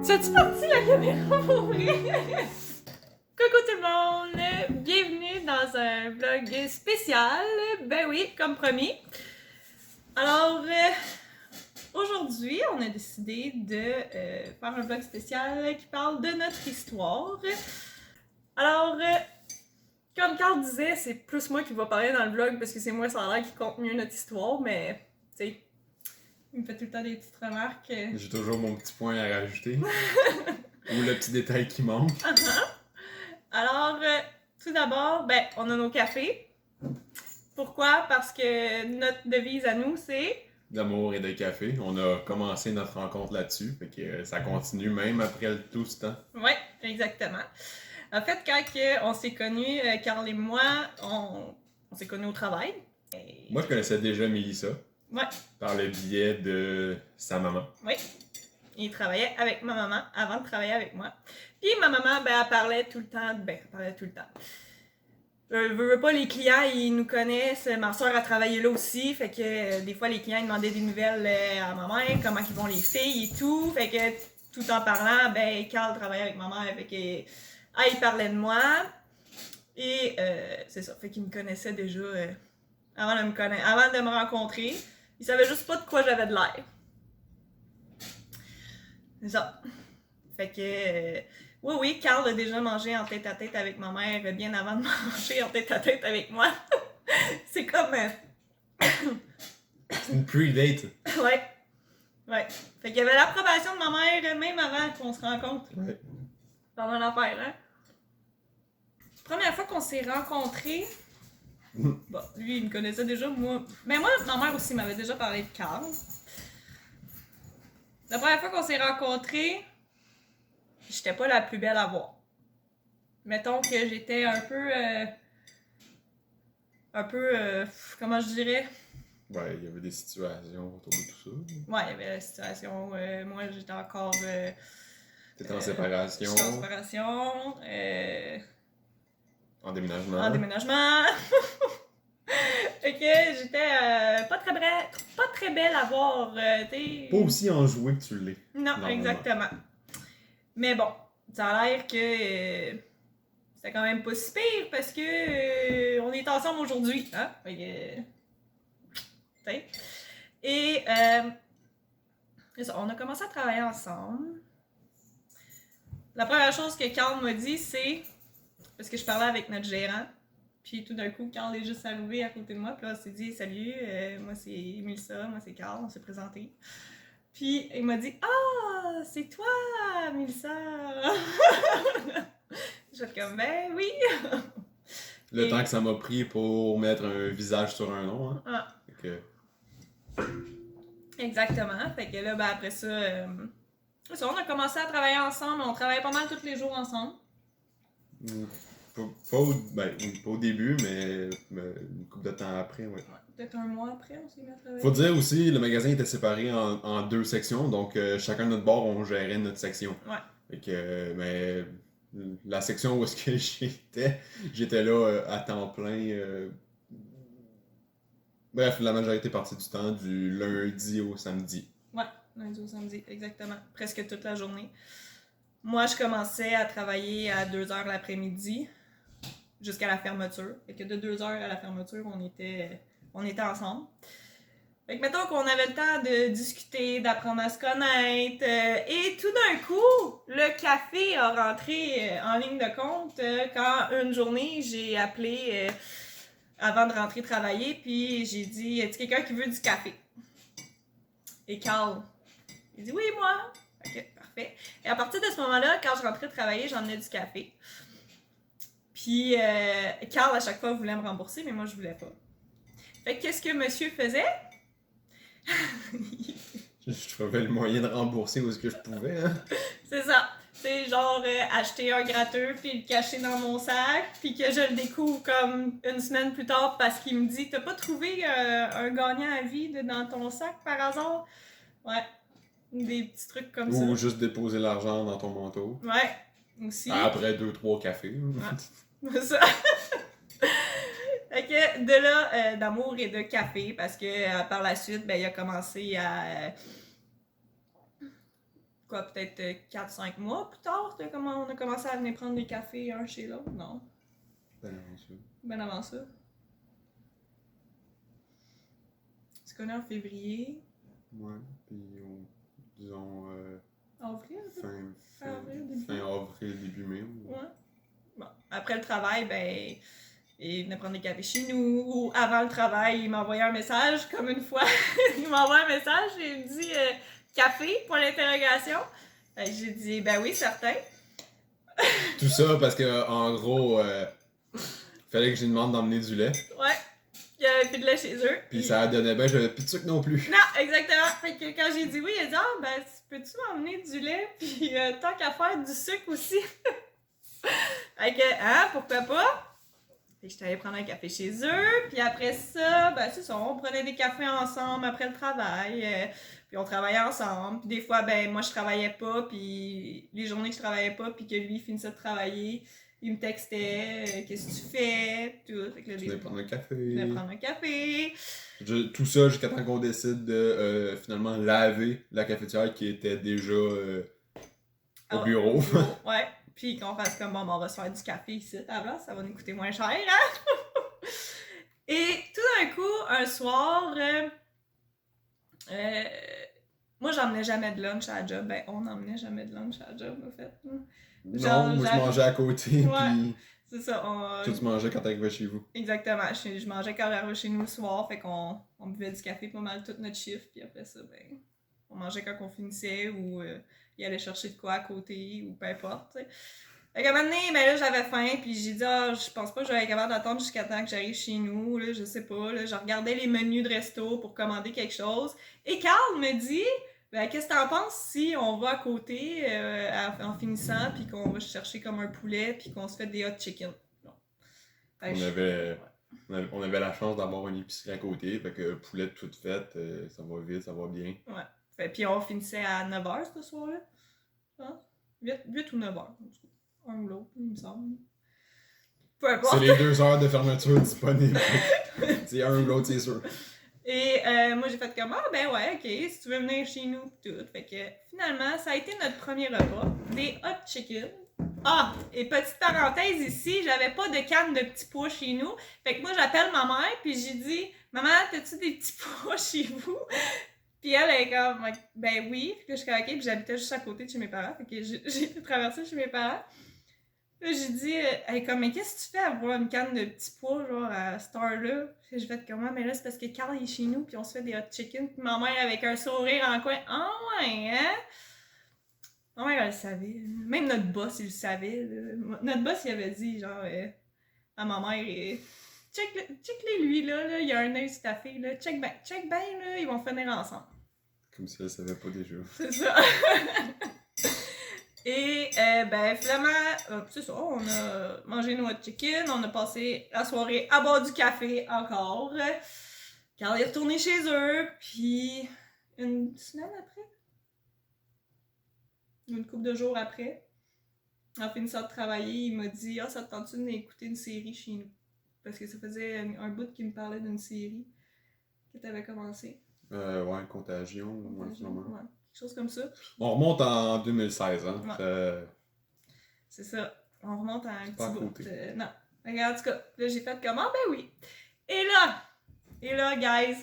Tu as-tu parti la caméra pour vrai? Coucou tout le monde! Bienvenue dans un vlog spécial. Ben oui, comme promis. Alors, aujourd'hui, on a décidé de faire un vlog spécial qui parle de notre histoire. Alors, comme Carl disait, c'est plus moi qui va parler dans le vlog parce que c'est moi, ça a l'air qui compte mieux notre histoire, mais tu sais, il me fait tout le temps des petites remarques. J'ai toujours mon petit point à rajouter. Ou le petit détail qui manque. Alors, tout d'abord, ben, on a nos cafés. Pourquoi? Parce que notre devise à nous, c'est... D'amour et de café. On a commencé notre rencontre là-dessus. Fait que ça continue même après tout ce temps. Oui, exactement. En fait, quand on s'est connus, Carl et moi, on s'est connus au travail. Et... Moi, je connaissais déjà Mélissa. Ouais. Par le biais de sa maman. Oui. Il travaillait avec ma maman avant de travailler avec moi. Puis ma maman, ben, elle parlait tout le temps. Veux pas, les clients, ils nous connaissent. Ma soeur a travaillé là aussi. Fait que des fois, les clients ils demandaient des nouvelles à ma mère, comment ils vont les filles et tout. Fait que tout en parlant, ben, Carl travaillait avec ma mère. Fait que, il parlait de moi. Et c'est ça. Fait qu'il me connaissait déjà avant de me rencontrer. Il savait juste pas de quoi j'avais de l'air. C'est ça. Fait que, oui, Carl a déjà mangé en tête-à-tête avec ma mère bien avant de manger en tête-à-tête avec moi. C'est comme... C'est une pre-date. Ouais. Fait qu'il y avait l'approbation de ma mère même avant qu'on se rencontre. Ouais. Pendant l'affaire, hein. Première fois qu'on s'est rencontrés... Bon, lui, il me connaissait déjà, moi... Mais moi, ma mère aussi m'avait déjà parlé de Carl. La première fois qu'on s'est rencontrés... J'étais pas la plus belle à voir. Mettons que j'étais un peu, comment je dirais? Ouais, il y avait des situations autour de tout ça. Ouais, il y avait la situation, moi j'étais encore... T'étais en séparation. J'étais en séparation, En déménagement. en déménagement. Fait que j'étais pas très belle à voir, t'sais. Pas aussi enjoué que tu l'es. Non, exactement. Mais bon, ça a l'air que c'était quand même pas si pire parce que on est ensemble aujourd'hui, hein? Fait que, t'sais. Et c'est ça, on a commencé à travailler ensemble. La première chose que Carl m'a dit, c'est parce que je parlais avec notre gérant, puis tout d'un coup, Carl est juste arrivé à côté de moi, puis là, on s'est dit salut, moi c'est Mélissa, moi c'est Carl, on s'est présenté. Puis il m'a dit ah, c'est toi, Mélissa. Je suis comme ben oui. Le temps que ça m'a pris pour mettre un visage sur un nom. Hein. Ah. Fait que... Exactement. Fait que là, ben après ça, on a commencé à travailler ensemble. On travaillait pas mal tous les jours ensemble. Pas au début, mais une couple de temps après, ouais. Peut-être un mois après, on s'est mis à travailler. Faut dire aussi, le magasin était séparé en deux sections, donc chacun de notre bord, on gérait notre section. Ouais. Fait que, mais la section où est-ce que j'étais là à temps plein. Bref, la majorité partie du temps, du lundi au samedi. Ouais, lundi au samedi, exactement. Presque toute la journée. Moi, je commençais à travailler à 2h l'après-midi jusqu'à la fermeture. Fait que de 2h à la fermeture, on était ensemble. Fait que mettons qu'on avait le temps de discuter, d'apprendre à se connaître. Et tout d'un coup, le café a rentré en ligne de compte quand une journée, j'ai appelé avant de rentrer travailler, puis j'ai dit « Y a-t-il quelqu'un qui veut du café? » Et Carl, il dit « Oui, moi! » Ok, parfait. Et à partir de ce moment-là, quand je rentrais travailler, j'emmenais du café. Puis Carl, à chaque fois, voulait me rembourser, mais moi, je voulais pas. Fait que qu'est-ce que monsieur faisait? Je trouvais le moyen de rembourser où est-ce que je pouvais. Hein? C'est ça. C'est genre acheter un gratteux puis le cacher dans mon sac, puis que je le découvre comme une semaine plus tard parce qu'il me dit « T'as pas trouvé un gagnant à vie dans ton sac par hasard? » Ouais. Des petits trucs comme ça. Ou juste déposer l'argent dans ton manteau. Ouais, aussi. Après 2-3 cafés. Ouais. C'est ça. Fait que de là, d'amour et de café, parce que par la suite, ben, il a commencé à... quoi, peut-être 4-5 mois plus tard, on a commencé à venir prendre des cafés un chez l'autre. Non. Ben avant ça. Ben avant ça. C'est qu'on est en février. Ouais, puis disons Avril, fin avril, début mai. Ouais. Bon. Après le travail, ben, il venait prendre des cafés chez nous. Ou avant le travail, il m'envoyait un message, comme une fois. Il m'envoie un message et il me dit café, pour l'interrogation. J'ai dit ben oui, certain. Tout ça parce que en gros, fallait que je lui demande d'emmener du lait. Ouais. Il y avait plus de lait chez eux. Puis ça donnait bien, j'avais plus de sucre non plus. Non, exactement. Fait que quand j'ai dit oui, il a dit ah, ben, peux-tu m'emmener du lait? Puis tant qu'à faire, du sucre aussi. Fait que, hein, pourquoi pas? Fait que j'étais allée prendre un café chez eux. Puis après ça, ben, c'est ça, on prenait des cafés ensemble après le travail. Puis on travaillait ensemble. Puis des fois, ben, moi, je travaillais pas. Puis les journées que je travaillais pas, puis que lui finissait de travailler, il me textait qu'est-ce que tu fais, tout. Fait que là, Je voulais prendre un café. Je voulais prendre un café. Tout ça jusqu'à temps qu'on décide de finalement laver la cafetière qui était déjà au bureau. Ouais. Puis qu'on fasse comme bon, on va se faire du café ici, à la place, ça va nous coûter moins cher, hein? Et tout d'un coup, un soir, moi j'emmenais jamais de lunch à la job. Ben, on n'emmenait jamais de lunch à la job, en fait. Genre, non, moi je mangeais à côté, ouais, puis c'est ça. toi tu mangeais quand t'arrivais chez vous. Exactement, je mangeais quand j'arrivais chez nous le soir, fait qu'on buvait du café pas mal tout notre chiffre, puis après ça, ben, on mangeait quand on finissait, ou il allait chercher de quoi à côté, ou peu importe, t'sais. Fait qu'à un moment donné, ben là, j'avais faim, puis j'ai dit, je pense pas que je vais être capable d'attendre jusqu'à temps que j'arrive chez nous, là, je sais pas, là, je regardais les menus de resto pour commander quelque chose, et Carl me dit, ben, qu'est-ce que t'en penses si on va à côté en finissant, puis qu'on va chercher comme un poulet, puis qu'on se fait des hot chicken? Bon. On avait la chance d'avoir une épicerie à côté, fait que poulet toute faite, ça va vite, ça va bien. Ouais. Fait, puis on finissait à 9h ce soir-là, je pense. 8 ou 9h, un ou l'autre, il me semble. Peu importe. C'est les 2 heures de fermeture disponibles. C'est un ou l'autre, c'est sûr. Et moi, j'ai fait comme, ben ouais, ok, si tu veux venir chez nous, tout. Fait que finalement, ça a été notre premier repas, des hot chicken. Ah, et petite parenthèse ici, j'avais pas de canne de petits pois chez nous. Fait que moi, j'appelle ma mère, puis j'ai dit, maman, t'as-tu des petits pois chez vous? Puis elle est comme, ben oui. Puis là, je suis comme, ok, puis j'habitais juste à côté de chez mes parents. Fait que j'ai été traverser chez mes parents. Là, j'ai dit, elle est comme, mais qu'est-ce que tu fais à avoir une canne de petits pois, genre, à cette heure-là? Puis j'ai fait comment? Mais là, c'est parce que Carl est chez nous, puis on se fait des hot chicken. Puis ma mère, avec un sourire en coin, ah ouais, hein? Ma mère, elle le savait. Même notre boss, il le savait. Là. Notre boss, il avait dit, genre, à ma mère, check-les lui, là, il y a un œil sur ta fille, là. Check ben, là, ils vont finir ensemble. Comme si elle savait pas déjà. C'est ça. Et ben finalement, c'est ça, on a mangé nos hot chicken, on a passé la soirée à boire du café encore. Carl est retourné chez eux, puis une semaine après, une couple de jours après, en finissant de travailler, il m'a dit « Ah, ça te tente-tu d'écouter une série chez nous? » Parce que ça faisait un bout qu'il me parlait d'une série que t'avais commencé. Ouais, Contagion. Ouais. Quelque chose comme ça. On remonte en 2016, hein. Ouais. C'est ça. On remonte à un petit bout. Non. En tout cas, là, j'ai fait comment? Ben oui. Et là, guys,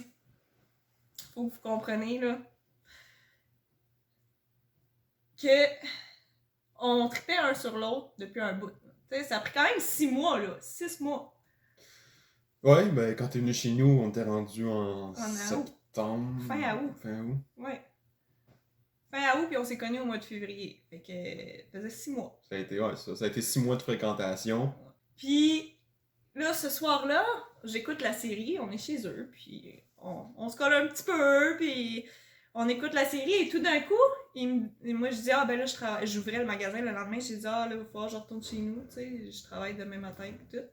faut que vous compreniez, là, que on tripait un sur l'autre depuis un bout. Tu sais, ça a pris quand même 6 mois, là. 6 mois. Ouais, ben quand t'es venu chez nous, on t'est rendu en septembre. Fin août. Ouais. Fin août, puis on s'est connus au mois de février. Fait que ça faisait 6 mois. Ça a été 6 mois de fréquentation. Puis là, ce soir-là, j'écoute la série, on est chez eux, puis on se colle un petit peu, puis on écoute la série, et tout d'un coup, moi je dis, ben là, j'ouvrais le magasin le lendemain, j'ai dit, là, il va falloir que je retourne chez nous, tu sais, je travaille demain matin, et tout.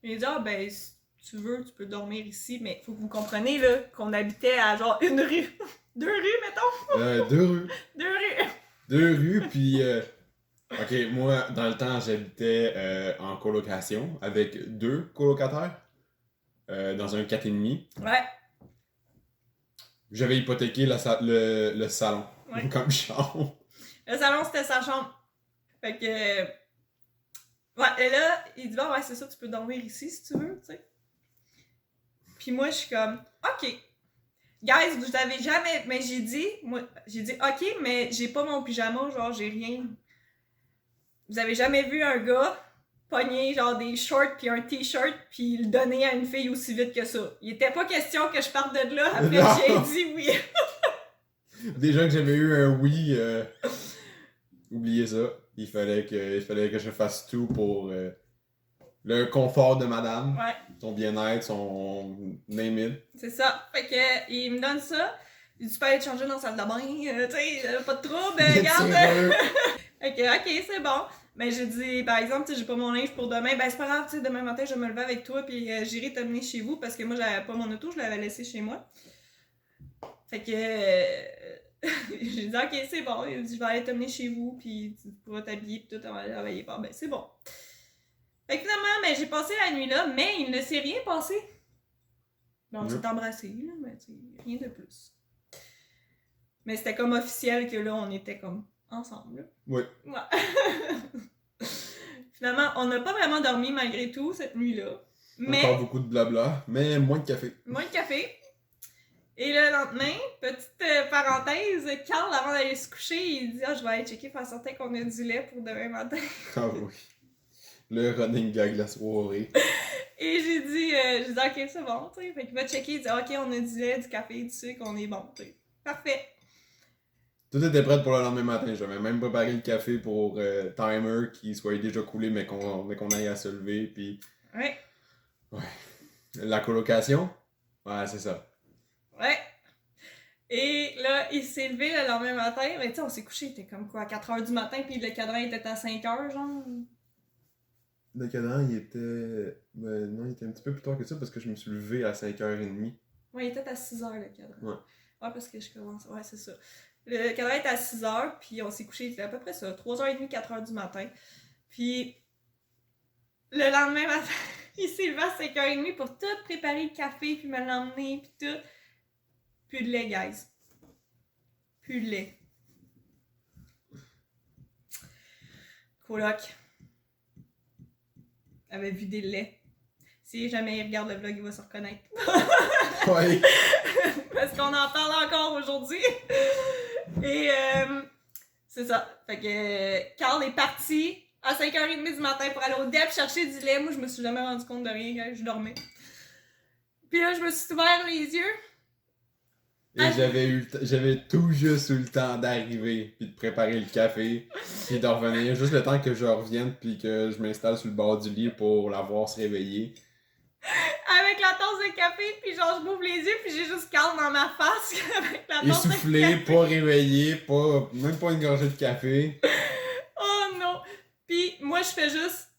Il dit, ben, si tu veux, tu peux dormir ici, mais il faut que vous compreniez, là, qu'on habitait à genre une rue. 2 rues, mettons? 2 rues. 2 rues. 2 rues, puis... OK, moi, dans le temps, j'habitais en colocation avec 2 colocataires dans un 4,5. Ouais. J'avais hypothéqué le salon comme chambre. Le salon, c'était sa chambre. Fait que... Ouais, et là, il dit, bon, ouais, c'est ça, tu peux dormir ici si tu veux, tu sais. Puis moi, je suis comme, OK. Guys, vous avez jamais... Mais j'ai dit, OK, mais j'ai pas mon pyjama, genre, j'ai rien. Vous avez jamais vu un gars pogner, genre, des shorts puis un t-shirt puis le donner à une fille aussi vite que ça. Il était pas question que je parte de là après que j'ai dit oui. Déjà que j'avais eu un oui, oubliez ça. Il fallait que je fasse tout pour le confort de madame. Ouais. Son bien-être, son name it. C'est ça. Fait que, il me donne ça. Il dit, tu peux aller te changer dans la salle de bain, tu sais, pas de trouble, regarde. Fait que, OK, c'est bon. Mais j'ai dit, par exemple, tu sais, j'ai pas mon linge pour demain. Ben, c'est pas grave, tu sais, demain matin, je vais me lever avec toi, puis j'irai t'amener chez vous, parce que moi, j'avais pas mon auto, je l'avais laissé chez moi. Fait que, j'ai dit, OK, c'est bon. Il dit, je vais aller t'amener chez vous, puis tu pourras t'habiller, puis tout, on va aller travailler. Bon, ben, c'est bon. Fait que finalement, ben, j'ai passé la nuit là, mais il ne s'est rien passé. Ben, on s'est embrassés, là, mais tu sais, rien de plus. Mais c'était comme officiel que là, on était comme ensemble. Là. Oui. Ouais. Finalement, on n'a pas vraiment dormi malgré tout cette nuit-là. Mais... Encore beaucoup de blabla, mais moins de café. Moins de café. Et le lendemain, petite parenthèse, Carl, avant d'aller se coucher, il dit « Ah, je vais aller checker, faire certain qu'on a du lait pour demain matin. » Ah oui. Le running gag de la soirée. Et j'ai dit « Ok, c'est bon, tu sais. » Fait qu'il va checker, il dit « Ok, on a du lait, du café, du sucre, on est bon, tu sais. » Parfait. Tout était prêt pour le lendemain matin. J'avais même préparé le café pour timer qui soit déjà coulé, mais qu'on aille à se lever. Puis... Ouais. Ouais. La colocation? Ouais, c'est ça. Ouais. Et là, il s'est levé le lendemain matin. Mais tu sais, on s'est couché, il était comme quoi, à 4h du matin, puis le cadran était à 5h, genre. Le cadran, il était... Ben, non, il était un petit peu plus tard que ça parce que je me suis levé à 5h30. Ouais, il était à 6h, le cadran. Ouais. Ouais, parce que je commence... Ouais, c'est ça. Le cadran était à 6h, puis on s'est couché, il était à peu près ça, 3h30, 4h du matin. Puis, le lendemain matin, il s'est levé à 5h30 pour tout préparer le café, puis me l'emmener, puis tout. Plus de lait, guys. Plus de lait. Coloc avait vidé le lait. Si jamais il regarde le vlog, il va se reconnaître. Ouais. Parce qu'on en parle encore aujourd'hui. Et c'est ça. Fait que Carl est parti à 5h30 du matin pour aller au DEP chercher du lait. Moi, je me suis jamais rendu compte de rien, je dormais. Puis là, je me suis ouvert les yeux. Et j'avais tout juste eu le temps d'arriver, puis de préparer le café, puis de revenir. Juste le temps que je revienne, puis que je m'installe sur le bord du lit pour la voir se réveiller. Avec la tasse de café, puis genre, je m'ouvre les yeux, puis j'ai juste Carl dans ma face avec la tasse Essoufflé, de café. pas réveillé, même pas une gorgée de café. Oh non! Puis moi, je fais juste...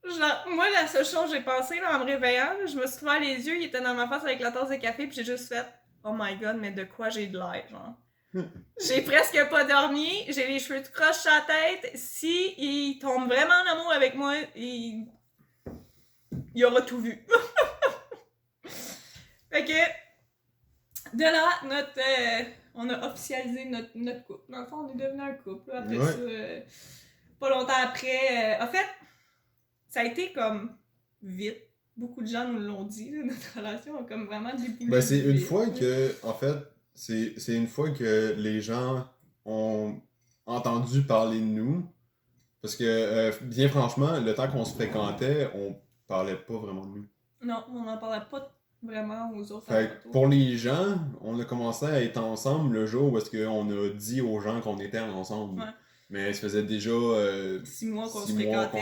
Genre, moi, la seule chose que j'ai pensé là, en me réveillant, là, je me suis ouvert les yeux, il était dans ma face avec la tasse de café, puis j'ai juste fait « Oh my God, mais de quoi j'ai de l'air, genre? » J'ai presque pas dormi, j'ai les cheveux tout croches sur la tête. Si il tombe vraiment en amour avec moi, il aura tout vu. Fait que, de là, on a officialisé notre couple. Dans le fond, on est devenu un couple. Là, après ça, pas longtemps après. En fait, ça a été comme vite. Beaucoup de gens nous l'ont dit, là, notre relation a comme vraiment déboulé. Ben, c'est une fois que, en fait, c'est une fois que les gens ont entendu parler de nous. Parce que, bien franchement, le temps qu'on se fréquentait, on parlait pas vraiment de nous. Non, on n'en parlait pas vraiment aux autres. Fait que pour les gens, on a commencé à être ensemble le jour où est-ce qu'on a dit aux gens qu'on était ensemble. Ouais. Mais ça faisait déjà 6 mois qu'on se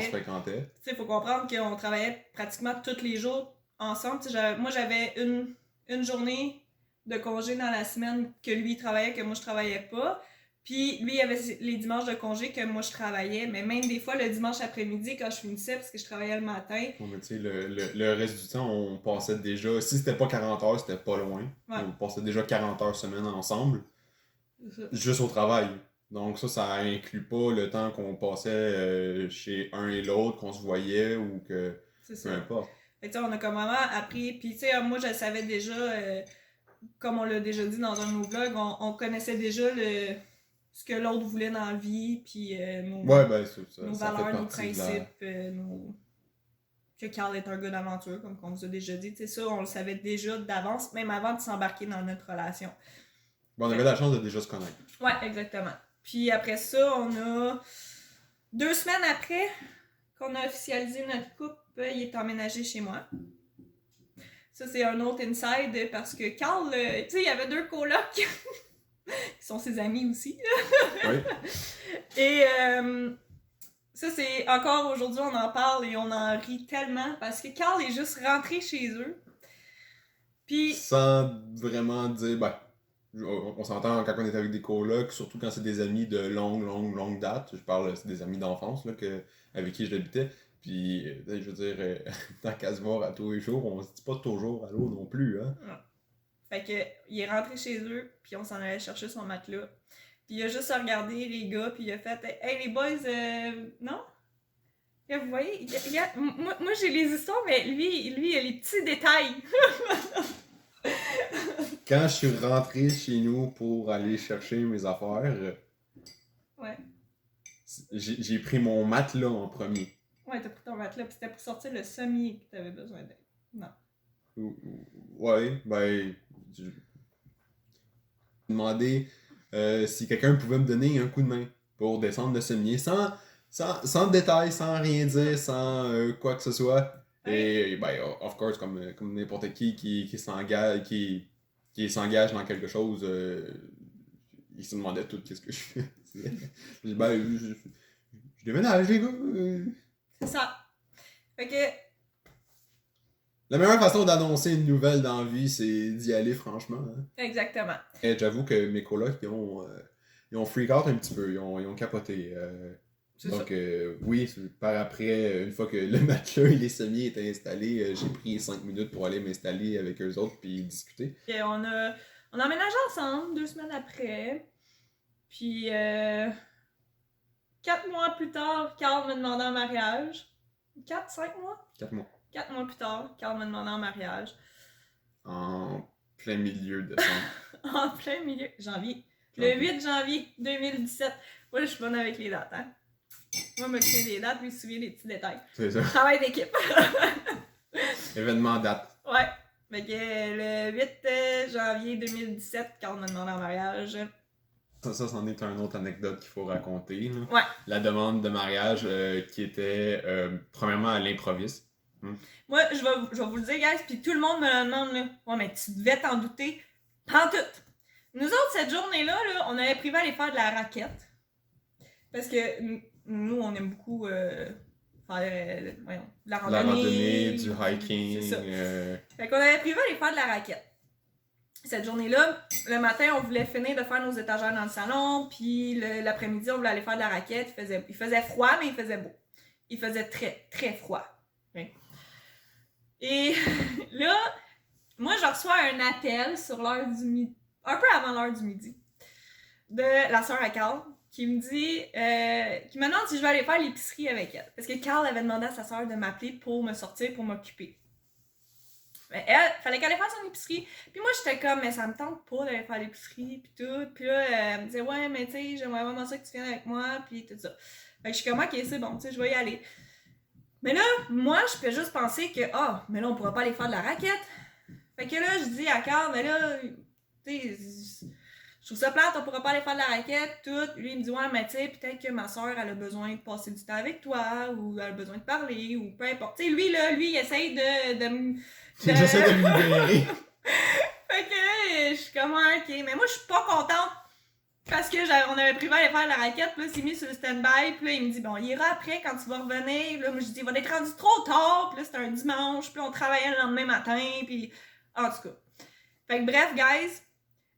fréquentait. Tu sais, il faut comprendre qu'on travaillait pratiquement tous les jours ensemble. Moi, j'avais une journée de congé dans la semaine que lui travaillait, que moi je travaillais pas. Puis lui, il avait les dimanches de congé que moi je travaillais, mais même des fois le dimanche après-midi quand je finissais parce que je travaillais le matin. Ouais, mais tu sais, le reste du temps, on passait déjà, si c'était pas 40 heures, c'était pas loin. Ouais. On passait déjà 40 heures semaine ensemble, juste au travail. Donc ça inclut pas le temps qu'on passait chez un et l'autre, qu'on se voyait ou que... C'est peu importe. Fait que on a comme vraiment appris, puis tu sais, moi je savais déjà, comme on l'a déjà dit dans un de nos vlogs, on connaissait déjà ce que l'autre voulait dans la vie, puis nos valeurs, nos principes, que Carl est un gars d'aventure, comme on vous a déjà dit. T'sais, ça, on le savait déjà d'avance, même avant de s'embarquer dans notre relation. Bon, on avait la chance de déjà se connaître. Ouais, exactement. Puis après ça, on a 2 semaines après qu'on a officialisé notre couple, il est emménagé chez moi. Ça, c'est un autre inside parce que Carl, tu sais, il y avait 2 colocs qui sont ses amis aussi. Oui. Et ça, c'est encore aujourd'hui, on en parle et on en rit tellement parce que Carl est juste rentré chez eux. Puis. Sans vraiment dire, on s'entend quand on est avec des colocs, surtout quand c'est des amis de longue date. Je parle, c'est des amis d'enfance là, avec qui je l'habitais. Puis, je veux dire, tant qu'à se voir à tous les jours, on se dit pas toujours allô non plus, hein. Ouais. Fait que, il est rentré chez eux, puis on s'en allait chercher son matelas. Puis il a juste regardé les gars, puis il a fait « Hey les boys, non? » Vous voyez, moi j'ai les histoires, mais lui il a les petits détails. Quand je suis rentré chez nous pour aller chercher mes affaires, ouais. J'ai pris mon matelas en premier. Ouais, t'as pris ton matelas, puis c'était pour sortir le sommier que t'avais besoin d'être. Non. Ouais, j'ai demandé si quelqu'un pouvait me donner un coup de main pour descendre le sommier sans détail, sans rien dire, sans quoi que ce soit. Et of course, comme n'importe qui s'engage s'engage dans quelque chose, il se demandait tout qu'est-ce que je fais. Je dis, je déménage, les gars. C'est ça. Fait que. La meilleure façon d'annoncer une nouvelle dans la vie, c'est d'y aller, franchement. Hein. Exactement. Et j'avoue que mes colocs, ils ont freak out un petit peu. Ils ont capoté. Donc, oui, par après, une fois que le matelas et les semis étaient installés, j'ai pris 5 minutes pour aller m'installer avec eux autres puis discuter. Et on a emménagé ensemble 2 semaines après. Puis, 4 mois plus tard, Carl me demandait en mariage. 5 mois? 4 mois. 4 mois plus tard, Carl me demandait en mariage. En plein milieu de décembre. En plein milieu. Janvier. Le 8 janvier 2017. Moi, je suis bonne avec les dates, hein. Moi, je me souviens des dates, lui, il se souvient des petits détails. C'est ça. Travail d'équipe. Événement date. Ouais. Fait que le 8 janvier 2017, Carl me demandait en mariage. Ça, c'en est une autre anecdote qu'il faut raconter. Là. Ouais. La demande de mariage qui était premièrement à l'improviste. Moi, je vais vous le dire, guys, puis tout le monde me le demande, là. Ouais, mais tu devais t'en douter. En tout. Nous autres, cette journée-là, là, on avait prévu aller faire de la raquette. Parce que nous, on aime beaucoup faire de la randonnée. Du hiking. C'est ça. Fait qu'on avait prévu aller faire de la raquette. Cette journée-là, le matin, on voulait finir de faire nos étagères dans le salon, puis l'après-midi, on voulait aller faire de la raquette. Il faisait froid, mais il faisait beau. Il faisait très, très froid. Okay. Et là, moi, je reçois un appel sur l'heure du midi, un peu avant l'heure du midi, de la sœur à Carl, qui me dit, qui me demande si je vais aller faire l'épicerie avec elle. Parce que Carl avait demandé à sa sœur de m'appeler pour me sortir, pour m'occuper. Mais elle, fallait qu'elle aille faire son épicerie. Puis moi, j'étais comme, mais ça me tente pas d'aller faire l'épicerie, puis tout. Puis là, elle me disait, ouais, mais tu sais, j'aimerais vraiment ça que tu viennes avec moi, puis tout ça. Fait que je suis comme, ok, c'est bon, tu sais, je vais y aller. Mais là, moi, je peux juste penser que, mais là, on pourra pas aller faire de la raquette. Fait que là, je dis à Carl, mais là, tu sais, je trouve ça plate, on pourra pas aller faire de la raquette, tout. Lui, il me dit, ouais, mais tu sais, peut-être que ma soeur, elle a besoin de passer du temps avec toi, ou elle a besoin de parler, ou peu importe. Tu sais, lui, il essaye de J'essaie de me libérer. Fait que là, je suis comme, ok, mais moi, je suis pas contente. Parce que on avait prévu aller faire la raquette, puis là, c'est mis sur le stand-by, puis là, il me dit, bon, il ira après quand tu vas revenir. Là, moi, je dis, il va être rendu trop tard, puis là, c'était un dimanche, puis on travaillait le lendemain matin, puis en tout cas. Fait que bref, guys,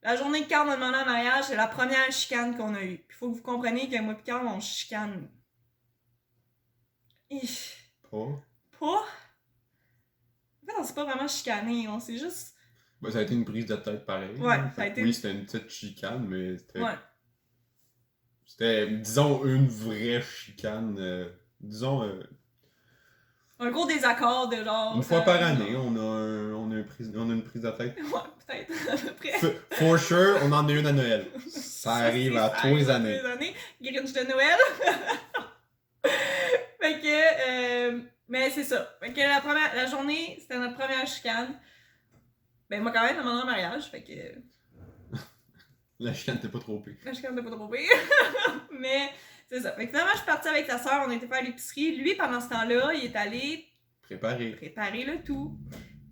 la journée de Carl m'a demandé en mariage, c'est la première chicane qu'on a eue. Puis faut que vous compreniez que moi et Carl, on chicane. Pas? En fait, on s'est pas vraiment chicané, on s'est juste... Ça a été une prise de tête pareil. Ouais, ça a été... Oui, c'était une petite chicane, mais c'était... Ouais. C'était, disons, une vraie chicane. Disons... Un gros désaccord de genre... Une fois par année, on a une prise de tête. Ouais, peut-être, à peu près. For sure, on en a une à Noël. Ça arrive à tous les années. Grinch de Noël. Fait que... mais c'est ça. Fait que la journée, c'était notre première chicane. Ben moi quand même, demandé en mariage, fait que... La chicane t'es pas trop pire. La chicane t'es pas trop pire. Mais c'est ça. Fait que finalement, je suis partie avec sa soeur, on était faire l'épicerie. Lui, pendant ce temps-là, il est allé... Préparer le tout.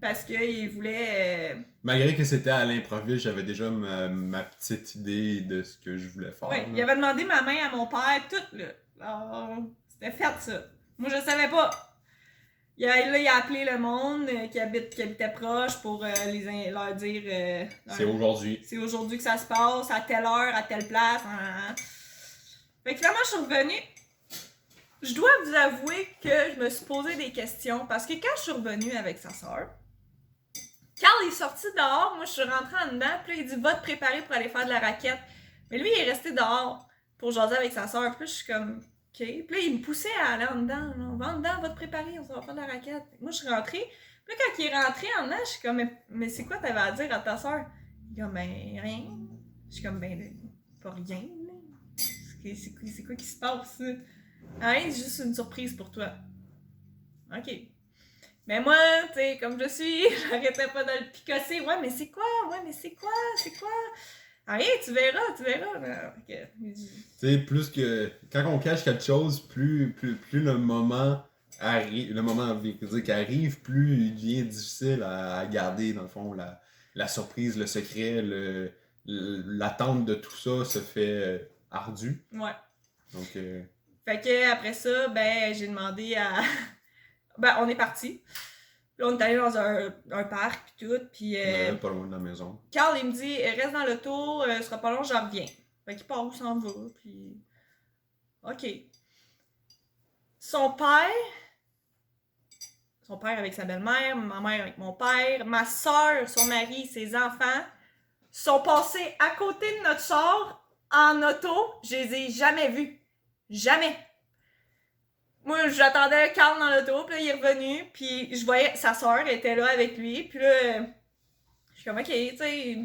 Parce qu'il voulait... Malgré que c'était à l'improviste, j'avais déjà ma petite idée de ce que je voulais faire. Ouais, il avait demandé ma main à mon père, tout, là. Alors, c'était fait, ça. Moi, je savais pas. Il a appelé le monde qui habitait proche pour leur dire... c'est aujourd'hui. C'est aujourd'hui que ça se passe, à telle heure, à telle place. Fait que finalement, je suis revenue. Je dois vous avouer que je me suis posé des questions parce que quand je suis revenue avec sa soeur, Carl est sorti dehors, moi je suis rentrée en dedans, puis là, il dit va te préparer pour aller faire de la raquette. Mais lui, il est resté dehors pour jaser avec sa soeur, puis là, je suis comme ok. Puis là, il me poussait à aller en dedans. On va en dedans, va te préparer, on va faire de la raquette. Moi, je suis rentrée. Puis là, quand il est rentré en dedans, je suis comme mais c'est quoi t'avais à dire à ta soeur? Il dit ben rien. Je suis comme ben pas rien. C'est quoi qui se passe? Hein, c'est juste une surprise pour toi. Ok. Mais moi, tu sais, comme je suis, j'arrêtais pas de le picosser. Ouais, mais c'est quoi? C'est quoi? Rien, tu verras. Okay. Tu sais, plus que... Quand on cache quelque chose, plus le moment arrive, qui arrive, plus il devient difficile à garder, dans le fond, la surprise, le secret, l'attente de tout ça se fait ardu. Ouais. Donc... Fait que après ça, ben, j'ai demandé à... ben, on est parti. Puis on est allé dans un parc pis tout, pis... pas loin de la maison. Carl, il me dit, reste dans l'auto, ce sera pas long, j'en reviens. Fait qu'il part où s'en va, pis... Ok. Son père avec sa belle-mère, ma mère avec mon père, ma soeur, son mari, ses enfants, sont passés à côté de notre char en auto. Je les ai jamais vus. Jamais. Moi, j'attendais Carl dans l'auto, puis là, il est revenu, puis je voyais, sa soeur était là avec lui, puis là, je suis comme, ok, tu sais,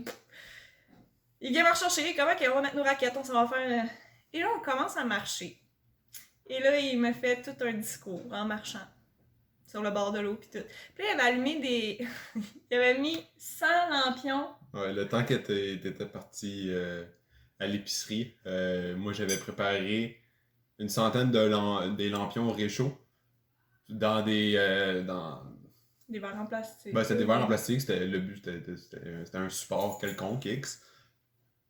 il vient me rechercher, comme, ok, on va mettre nos raquettes, on s'en va faire... Et là, on commence à marcher. Et là, il me fait tout un discours en marchant sur le bord de l'eau, puis tout. Puis là, il avait allumé des... il avait mis 100 lampions. Ouais, le temps que t'étais parti à l'épicerie, moi, j'avais préparé une centaine des lampions réchauds dans des verres en plastique. Ben, c'était des verres en plastique. Le but, c'était un support quelconque X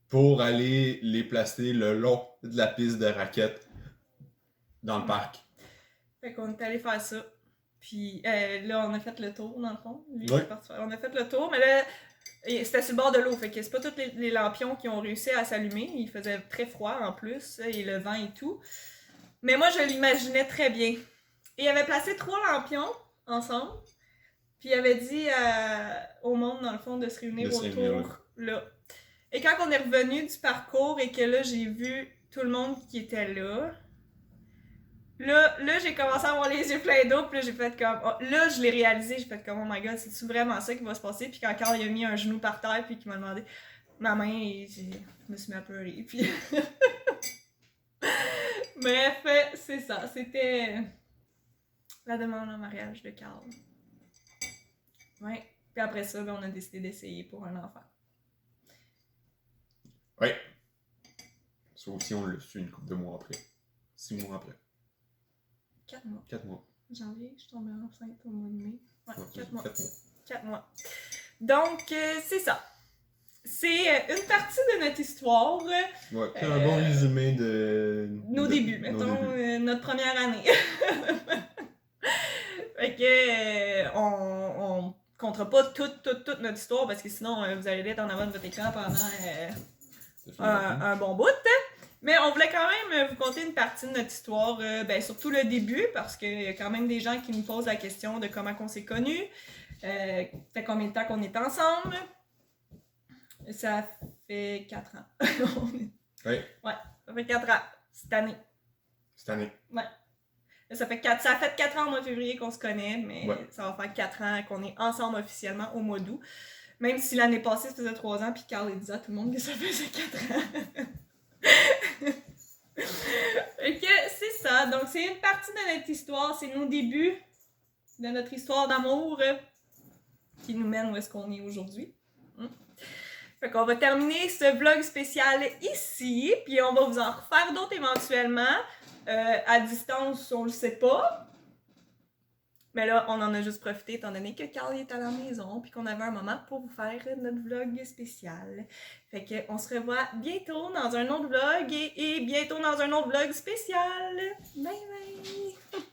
pour aller les placer le long de la piste de raquettes dans le parc. Fait qu'on est allé faire ça. Puis là, on a fait le tour, dans le fond. Lui, ouais. On a fait le tour, mais là, c'était sur le bord de l'eau. Fait que c'est pas tous les lampions qui ont réussi à s'allumer. Il faisait très froid en plus, et le vent et tout. Mais moi, je l'imaginais très bien. Et il avait placé 3 lampions ensemble. Puis il avait dit au monde, dans le fond, de se réunir autour. Là. Et quand on est revenu du parcours et que là, j'ai vu tout le monde qui était là, là j'ai commencé à avoir les yeux pleins d'eau. Puis là, j'ai fait comme... Oh, là, je l'ai réalisé. J'ai fait comme, oh my god, c'est-tu vraiment ça qui va se passer? Puis quand Carl il a mis un genou par terre, puis qu'il m'a demandé ma main, et je me suis mis à pleurer. Puis... Bref, c'est ça. C'était la demande en mariage de Carl. Ouais. Puis après ça, ben, on a décidé d'essayer pour un enfant. Ouais. Ça aussi, on l'a su une couple de mois après. 6 mois après. 4 mois. 4 mois. Janvier, je suis tombée enceinte au mois de mai. Ouais, 4 mois. 4 mois. Donc, c'est ça. C'est une partie de notre histoire. Ouais, c'est un bon résumé de... Nos débuts, mettons, notre première année. Fait que, on comptera pas toute notre histoire, parce que sinon, vous allez être en avant de votre écran pendant un bon bout. Mais on voulait quand même vous conter une partie de notre histoire, ben, surtout le début, parce qu'il y a quand même des gens qui nous posent la question de comment on s'est connus, fait combien de temps qu'on est ensemble. Ça fait 4 ans. Oui. Ouais, ça fait 4 ans. Cette année. Cette année. Ouais. Ça a fait 4 ans au mois de février qu'on se connaît, mais ça va faire 4 ans qu'on est ensemble officiellement au mois d'août. Même si l'année passée, ça faisait 3 ans, puis Carl disait à tout le monde que ça faisait 4 ans. Fait que c'est ça. Donc, c'est une partie de notre histoire. C'est nos débuts de notre histoire d'amour qui nous mène où est-ce qu'on est aujourd'hui. Fait qu'on va terminer ce vlog spécial ici, puis on va vous en refaire d'autres éventuellement. À distance, on le sait pas. Mais là, on en a juste profité étant donné que Carl est à la maison, puis qu'on avait un moment pour vous faire notre vlog spécial. Fait qu'on se revoit bientôt dans un autre vlog et bientôt dans un autre vlog spécial. Bye bye!